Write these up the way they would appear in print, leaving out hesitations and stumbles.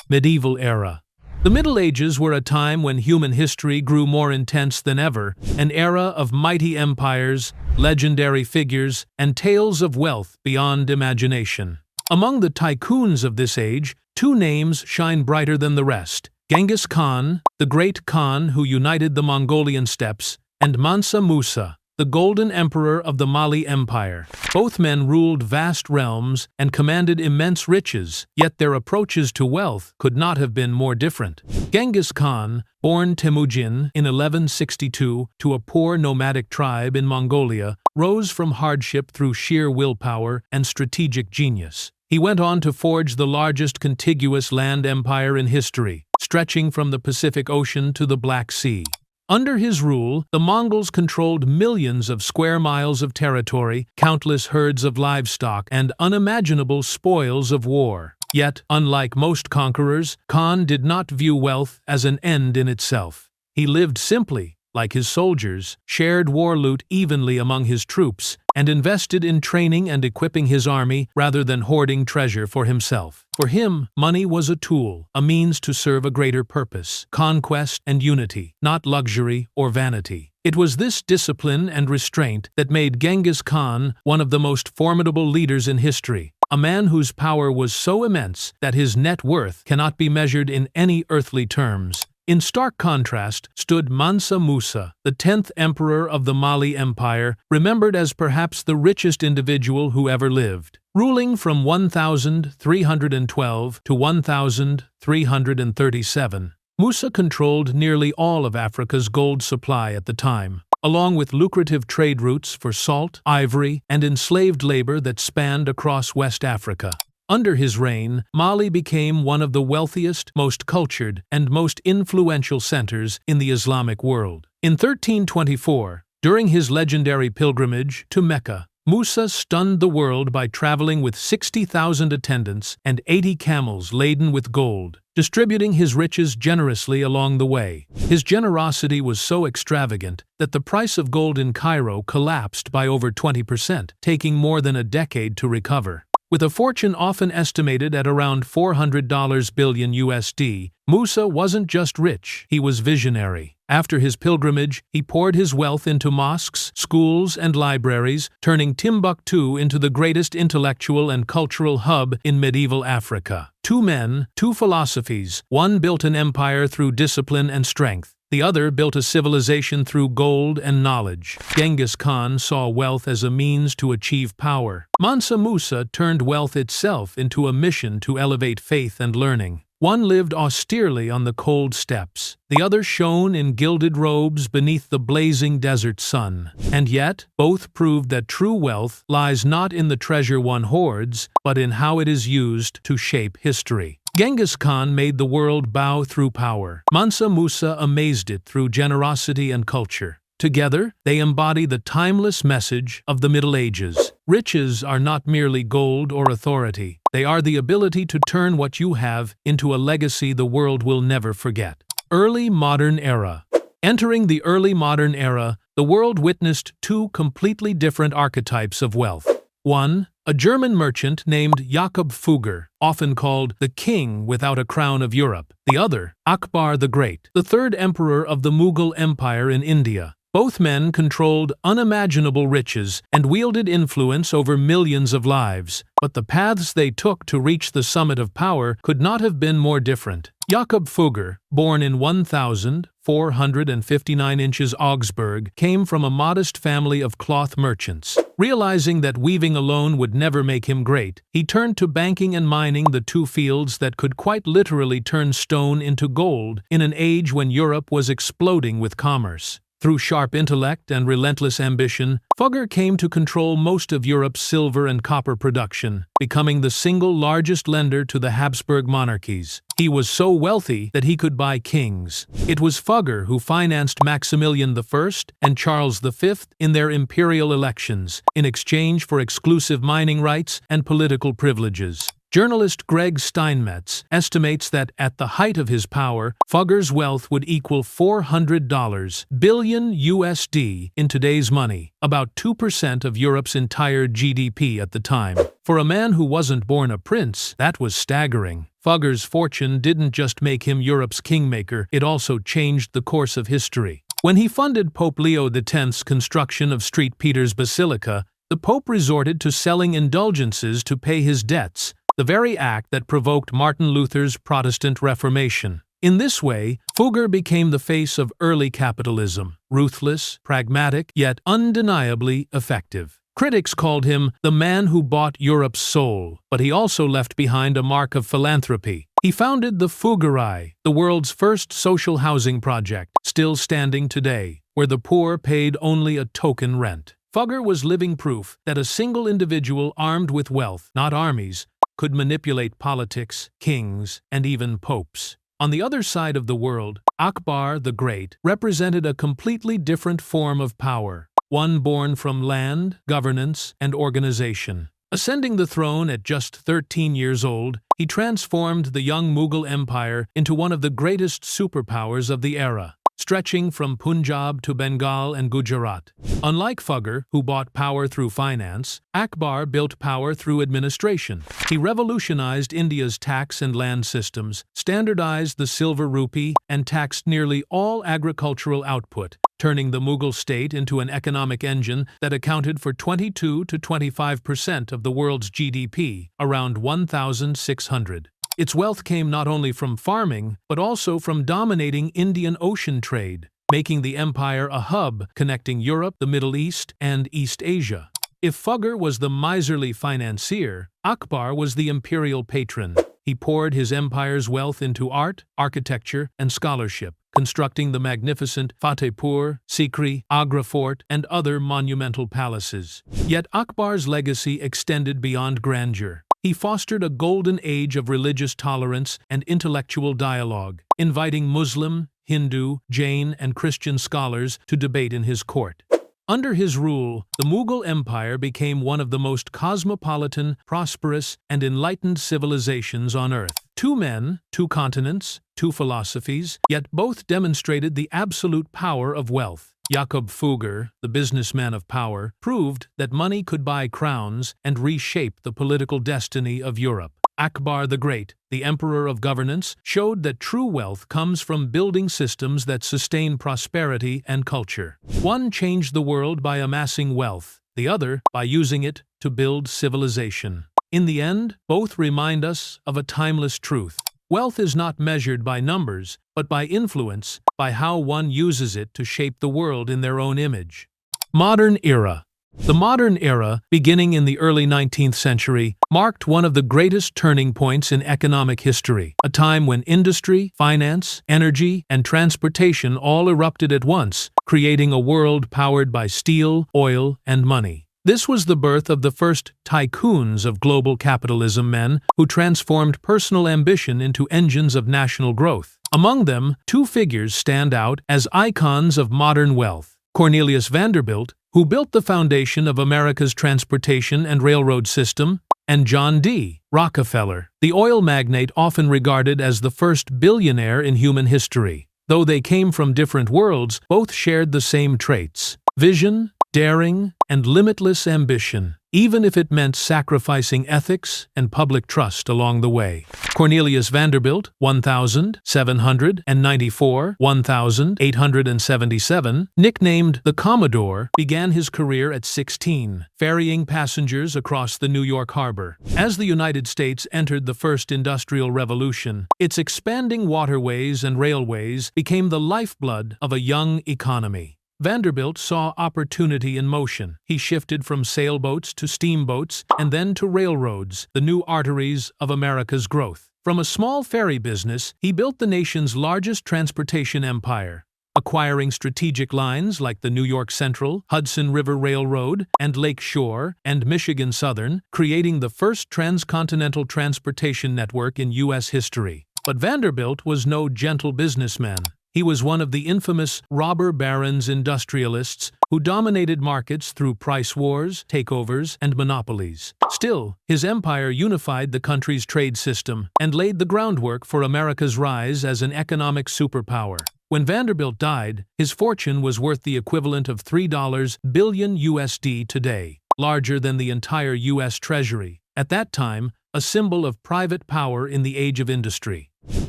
Medieval era. The Middle Ages were a time when human history grew more intense than ever, an era of mighty empires, legendary figures, and tales of wealth beyond imagination. Among the tycoons of this age, two names shine brighter than the rest: Genghis Khan, the great Khan who united the Mongolian steppes, and Mansa Musa, the Golden Emperor of the Mali Empire. Both men ruled vast realms and commanded immense riches, yet their approaches to wealth could not have been more different. Genghis Khan, born Temujin in 1162 to a poor nomadic tribe in Mongolia, rose from hardship through sheer willpower and strategic genius. He went on to forge the largest contiguous land empire in history, stretching from the Pacific Ocean to the Black Sea. Under his rule, the Mongols controlled millions of square miles of territory, countless herds of livestock, and unimaginable spoils of war. Yet, unlike most conquerors, Khan did not view wealth as an end in itself. He lived simply, like his soldiers, shared war loot evenly among his troops, and invested in training and equipping his army rather than hoarding treasure for himself. For him, money was a tool, a means to serve a greater purpose: conquest and unity, not luxury or vanity. It was this discipline and restraint that made Genghis Khan one of the most formidable leaders in history, a man whose power was so immense that his net worth cannot be measured in any earthly terms. In stark contrast stood Mansa Musa, the 10th emperor of the Mali Empire, remembered as perhaps the richest individual who ever lived. Ruling from 1312 to 1337, Musa controlled nearly all of Africa's gold supply at the time, along with lucrative trade routes for salt, ivory, and enslaved labor that spanned across West Africa. Under his reign, Mali became one of the wealthiest, most cultured, and most influential centers in the Islamic world. In 1324, during his legendary pilgrimage to Mecca, Musa stunned the world by traveling with 60,000 attendants and 80 camels laden with gold, distributing his riches generously along the way. His generosity was so extravagant that the price of gold in Cairo collapsed by over 20%, taking more than a decade to recover. With a fortune often estimated at around $400 billion USD, Musa wasn't just rich, he was visionary. After his pilgrimage, he poured his wealth into mosques, schools, and libraries, turning Timbuktu into the greatest intellectual and cultural hub in medieval Africa. Two men, two philosophies: one built an empire through discipline and strength, the other built a civilization through gold and knowledge. Genghis Khan saw wealth as a means to achieve power. Mansa Musa turned wealth itself into a mission to elevate faith and learning. One lived austerely on the cold steppes, the other shone in gilded robes beneath the blazing desert sun. And yet, both proved that true wealth lies not in the treasure one hoards, but in how it is used to shape history. Genghis Khan made the world bow through power. Mansa Musa amazed it through generosity and culture. Together, they embody the timeless message of the Middle Ages. Riches are not merely gold or authority. They are the ability to turn what you have into a legacy the world will never forget. Early Modern Era. Entering the early modern era, the world witnessed two completely different archetypes of wealth. One, a German merchant named Jakob Fugger, often called the King without a crown of Europe. The other, Akbar the Great, the third emperor of the Mughal Empire in India. Both men controlled unimaginable riches and wielded influence over millions of lives, but the paths they took to reach the summit of power could not have been more different. Jakob Fugger, born in 1459 Augsburg, came from a modest family of cloth merchants. Realizing that weaving alone would never make him great, he turned to banking and mining, the two fields that could quite literally turn stone into gold in an age when Europe was exploding with commerce. Through sharp intellect and relentless ambition, Fugger came to control most of Europe's silver and copper production, becoming the single largest lender to the Habsburg monarchies. He was so wealthy that he could buy kings. It was Fugger who financed Maximilian I and Charles V in their imperial elections, in exchange for exclusive mining rights and political privileges. Journalist Greg Steinmetz estimates that at the height of his power, Fugger's wealth would equal $400 billion USD in today's money, about 2% of Europe's entire GDP at the time. For a man who wasn't born a prince, that was staggering. Fugger's fortune didn't just make him Europe's kingmaker, it also changed the course of history. When he funded Pope Leo X's construction of St. Peter's Basilica, the Pope resorted to selling indulgences to pay his debts, the very act that provoked Martin Luther's Protestant Reformation. In this way, Fugger became the face of early capitalism, ruthless, pragmatic, yet undeniably effective. Critics called him the man who bought Europe's soul, but he also left behind a mark of philanthropy. He founded the Fuggerei, the world's first social housing project, still standing today, where the poor paid only a token rent. Fugger was living proof that a single individual armed with wealth, not armies, could manipulate politics, kings, and even popes. On the other side of the world, Akbar the Great represented a completely different form of power, one born from land, governance, and organization. Ascending the throne at just 13 years old, he transformed the young Mughal Empire into one of the greatest superpowers of the era, stretching from Punjab to Bengal and Gujarat. Unlike Fugger, who bought power through finance, Akbar built power through administration. He revolutionized India's tax and land systems, standardized the silver rupee, and taxed nearly all agricultural output, turning the Mughal state into an economic engine that accounted for 22 to 25% of the world's GDP, around 1,600. Its wealth came not only from farming, but also from dominating Indian Ocean trade, making the empire a hub connecting Europe, the Middle East, and East Asia. If Fugger was the miserly financier, Akbar was the imperial patron. He poured his empire's wealth into art, architecture, and scholarship, constructing the magnificent Fatehpur, Sikri, Agra Fort, and other monumental palaces. Yet Akbar's legacy extended beyond grandeur. He fostered a golden age of religious tolerance and intellectual dialogue, inviting Muslim, Hindu, Jain, and Christian scholars to debate in his court. Under his rule, the Mughal Empire became one of the most cosmopolitan, prosperous, and enlightened civilizations on Earth. Two men, two continents, two philosophies, yet both demonstrated the absolute power of wealth. Jakob Fugger, the businessman of power, proved that money could buy crowns and reshape the political destiny of Europe. Akbar the Great, the emperor of governance, showed that true wealth comes from building systems that sustain prosperity and culture. One changed the world by amassing wealth, the other by using it to build civilization. In the end, both remind us of a timeless truth. Wealth is not measured by numbers, but by influence, by how one uses it to shape the world in their own image. Modern era. The modern era, beginning in the early 19th century, marked one of the greatest turning points in economic history, a time when industry, finance, energy, and transportation all erupted at once, creating a world powered by steel, oil, and money. This was the birth of the first tycoons of global capitalism, men who transformed personal ambition into engines of national growth. Among them, two figures stand out as icons of modern wealth: Cornelius Vanderbilt, who built the foundation of America's transportation and railroad system, and John D. Rockefeller, the oil magnate often regarded as the first billionaire in human history. Though they came from different worlds, both shared the same traits: vision, daring, and limitless ambition, even if it meant sacrificing ethics and public trust along the way. Cornelius Vanderbilt, 1794–1877, nicknamed the Commodore, began his career at 16, ferrying passengers across the New York harbor. As the United States entered the first industrial revolution, its expanding waterways and railways became the lifeblood of a young economy. Vanderbilt saw opportunity in motion. He shifted from sailboats to steamboats and then to railroads, the new arteries of America's growth. From a small ferry business, he built the nation's largest transportation empire, acquiring strategic lines like the New York Central, Hudson River Railroad, and Lake Shore, and Michigan Southern, creating the first transcontinental transportation network in U.S. history. But Vanderbilt was no gentle businessman. He was one of the infamous robber barons industrialists who dominated markets through price wars, takeovers, and monopolies. Still, his empire unified the country's trade system and laid the groundwork for America's rise as an economic superpower. When Vanderbilt died, his fortune was worth the equivalent of $3 billion USD today, larger than the entire U.S. Treasury. At that time, a symbol of private power in the age of industry.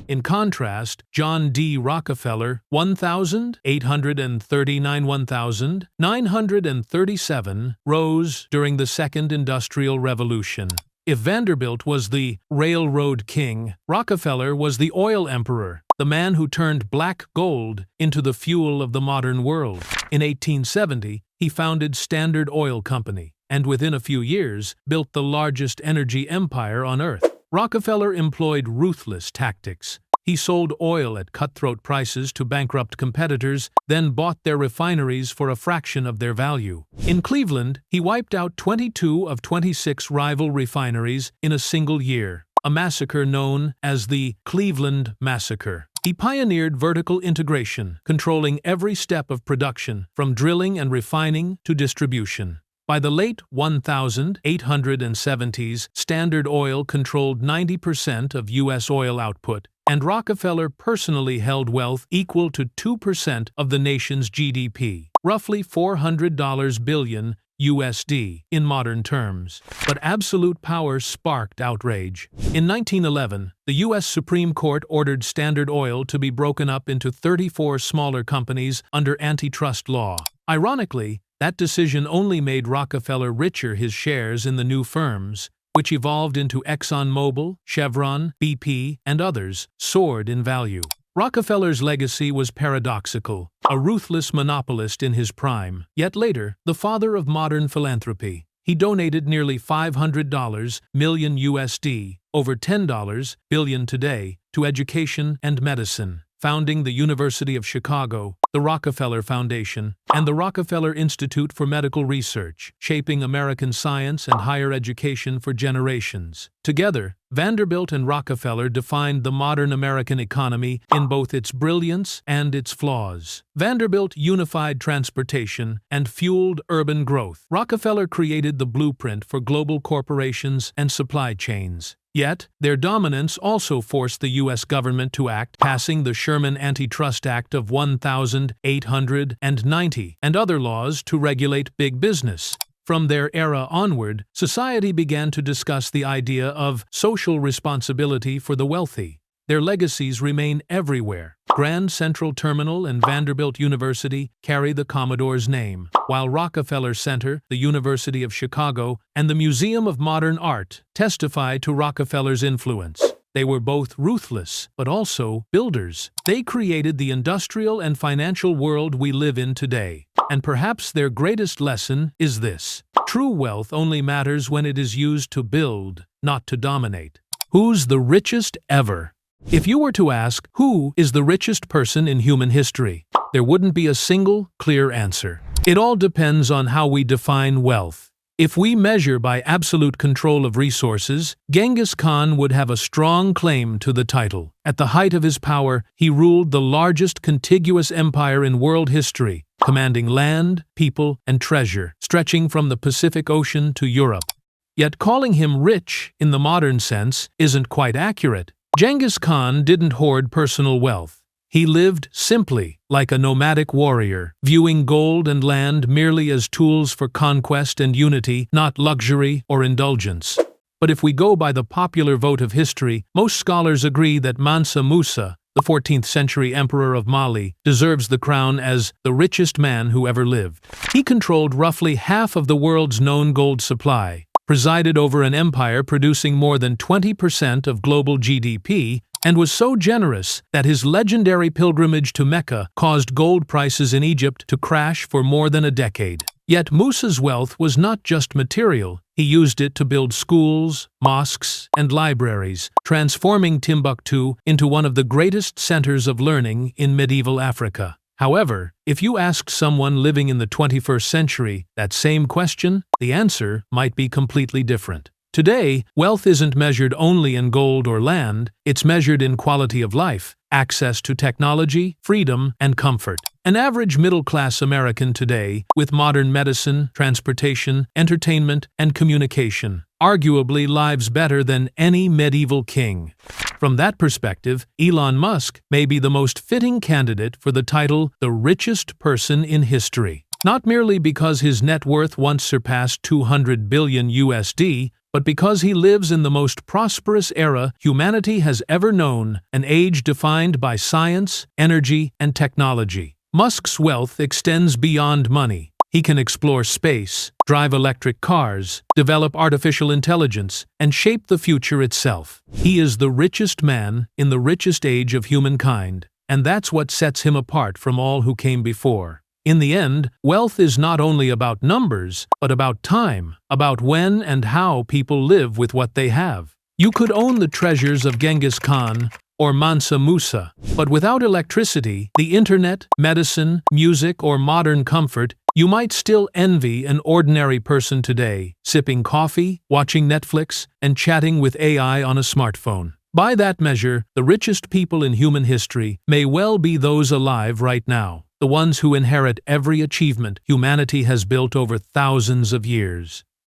In contrast, John D. Rockefeller, 1839–1937, rose during the Second Industrial Revolution. If Vanderbilt was the railroad king, Rockefeller was the oil emperor, the man who turned black gold into the fuel of the modern world. In 1870, he founded Standard Oil Company, and within a few years, built the largest energy empire on Earth. Rockefeller employed ruthless tactics. He sold oil at cutthroat prices to bankrupt competitors, then bought their refineries for a fraction of their value. In Cleveland, he wiped out 22 of 26 rival refineries in a single year, a massacre known as the Cleveland Massacre. He pioneered vertical integration, controlling every step of production, from drilling and refining to distribution. By the late 1870s, Standard Oil controlled 90% of U.S. oil output, and Rockefeller personally held wealth equal to 2% of the nation's GDP, roughly $400 billion USD in modern terms. But absolute power sparked outrage. In 1911, the U.S. Supreme Court ordered Standard Oil to be broken up into 34 smaller companies under antitrust law. Ironically, that decision only made Rockefeller richer. His shares in the new firms, which evolved into ExxonMobil, Chevron, BP, and others, soared in value. Rockefeller's legacy was paradoxical, a ruthless monopolist in his prime, yet later, the father of modern philanthropy. He donated nearly $500 million USD, over $10 billion today, to education and medicine, founding the University of Chicago, the Rockefeller Foundation, and the Rockefeller Institute for Medical Research, shaping American science and higher education for generations. Together, Vanderbilt and Rockefeller defined the modern American economy in both its brilliance and its flaws. Vanderbilt unified transportation and fueled urban growth. Rockefeller created the blueprint for global corporations and supply chains. Yet, their dominance also forced the U.S. government to act, passing the Sherman Antitrust Act of 1890 and other laws to regulate big business. From their era onward, society began to discuss the idea of social responsibility for the wealthy. Their legacies remain everywhere. Grand Central Terminal and Vanderbilt University carry the Commodore's name, while Rockefeller Center, the University of Chicago, and the Museum of Modern Art testify to Rockefeller's influence. They were both ruthless, but also builders. They created the industrial and financial world we live in today. And perhaps their greatest lesson is this: true wealth only matters when it is used to build, not to dominate. Who's the richest ever? If you were to ask, who is the richest person in human history, there wouldn't be a single, clear answer. It all depends on how we define wealth. If we measure by absolute control of resources, Genghis Khan would have a strong claim to the title. At the height of his power, he ruled the largest contiguous empire in world history, commanding land, people, and treasure, stretching from the Pacific Ocean to Europe. Yet calling him rich, in the modern sense, isn't quite accurate. Genghis Khan didn't hoard personal wealth. He lived simply, like a nomadic warrior, viewing gold and land merely as tools for conquest and unity, not luxury or indulgence. But if we go by the popular vote of history, most scholars agree that Mansa Musa, the 14th century emperor of Mali, deserves the crown as the richest man who ever lived. He controlled roughly half of the world's known gold supply, presided over an empire producing more than 20% of global GDP, and was so generous that his legendary pilgrimage to Mecca caused gold prices in Egypt to crash for more than a decade. Yet Musa's wealth was not just material. He used it to build schools, mosques, and libraries, transforming Timbuktu into one of the greatest centers of learning in medieval Africa. However, if you asked someone living in the 21st century that same question, the answer might be completely different. Today, wealth isn't measured only in gold or land, it's measured in quality of life, access to technology, freedom, and comfort. An average middle-class American today, with modern medicine, transportation, entertainment, and communication, arguably lives better than any medieval king. From that perspective, Elon Musk may be the most fitting candidate for the title the richest person in history. Not merely because his net worth once surpassed 200 billion USD, but because he lives in the most prosperous era humanity has ever known, an age defined by science, energy, and technology. Musk's wealth extends beyond money. He can explore space, drive electric cars, develop artificial intelligence, and shape the future itself. He is the richest man in the richest age of humankind, and that's what sets him apart from all who came before. In the end, wealth is not only about numbers, but about time, about when and how people live with what they have. You could own the treasures of Genghis Khan or Mansa Musa, but without electricity, the internet, medicine, music, or modern comfort, you might still envy an ordinary person today, sipping coffee, watching Netflix, and chatting with AI on a smartphone. By that measure, the richest people in human history may well be those alive right now, the ones who inherit every achievement humanity has built over thousands of years.